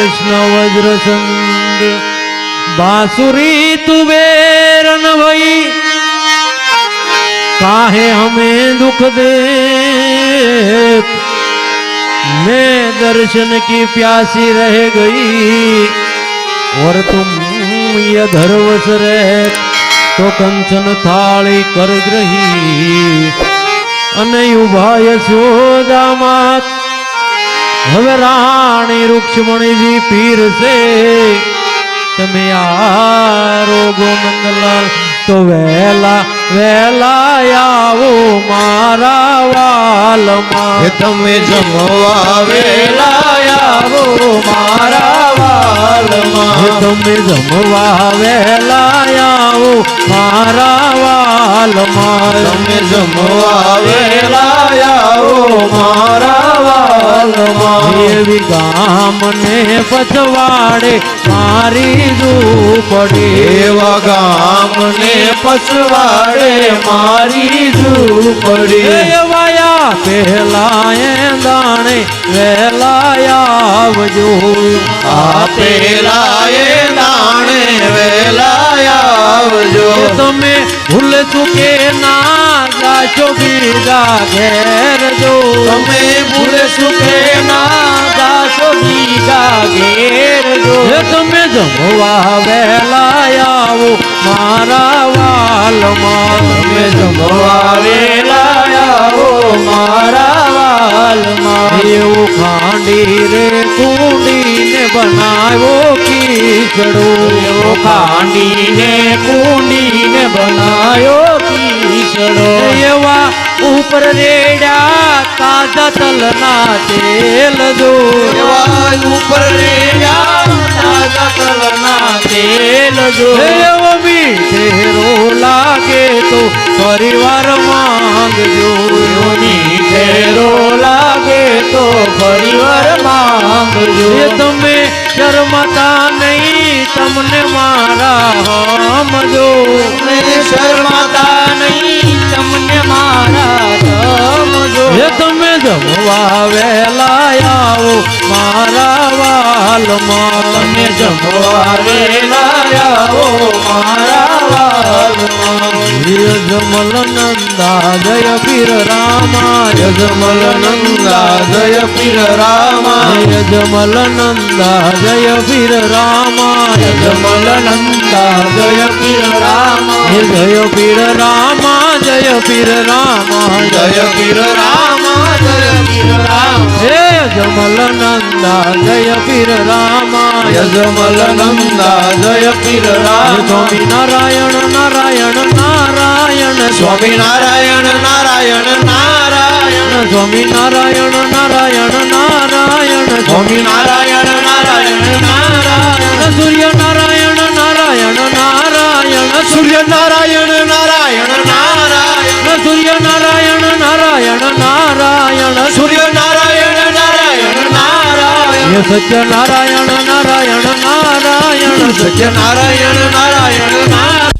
कृष्ण वज्र संग बांसुरी तुबेरन भई काहे हमें दुख दे मैं दर्शन की प्यासी रह गई और तुम ये धरवस रहे तो कंचन थाली कर ग्रही अने उभा यशोदामात હવે રાણી રૂક્ષ્મણીજી પીર છે તમે આરોગો નંદલાલ તો વહેલા વહેલા આવો મારા વાલમાં તમે જમવા વેલા આવો મારા વાલમાં તમે જમવા વહેલા આવો મારા વાલમાં તમે જમવા વેલા આવો મારા વાલમાં એવી ગામને પછવાડે મારી ઝૂંપડી એવા ગામને પછવાડે મારી ઝૂંપડી વાયા પહેલા એ દાણે વહેલા આવજો આ પેલા એ દાણે વેલા આવજો તમે ભૂલ ચૂકે ના જાશો બીજા ઘેર જો તમે ભૂલ સુખે ના જાશો બીજા ઘેર જો તમે જમવા વહેલા આવો મારા વાલમાં તમે જમવા વેલા આવો મારા વાલમાં એવું ખાંડી રે કુંડીને બનાવ્યો કીચડો એવો ખાંડીને કુંડીને બનાયો કીચડો એવા ઉપર રેડ્યા તાજા તલના તેલ જો એવા ઉપર રેડ્યા તાજા તલના તેલ જો એવો મીઠેરો લાગે તો પરિવાર માંગજો મીઠેરો લાગે તો ફરીવાર માંગજો એ તમે શરમતા નહીં તમને મારા સમજો શરમાતા નહીં તમને મારા સમજો એ તમે જમવા વહેલા આવો મારા વાલમાં તમે જમવા વેલા આવો મારા વાલમાં યજમલ નંદા જય પીર રામા યજમલ નંદા જય પીર રામા યજમલ નંદા જય પીર રામા યજમલ નંદા જય પીર રામા જય પીર રામા જય પીર રામા જય પીર રામા જય પીર રામા હે યજમલ નંદા જય પીર રામા યજમલ નંદા જય પીર રામા સ્વામી નારાયણ નારાયણ નારાયણ સ્વામી નારાયણ નારાયણ નારાયણ સ્વામી નારાયણ નારાયણ નારાયણ સ્વામી નારાયણ નારાયણ નારાયણ સૂર્ય નારાયણ નારાયણ નારાયણ સૂર્ય નારાયણ નારાયણ નારાયણ સૂર્ય નારાયણ નારાયણ નારાયણ સૂર્ય નારાયણ નારાયણ નારાયણ સત્ય નારાયણ નારાયણ નારાયણ સત્ય નારાયણ નારાયણ નારાયણ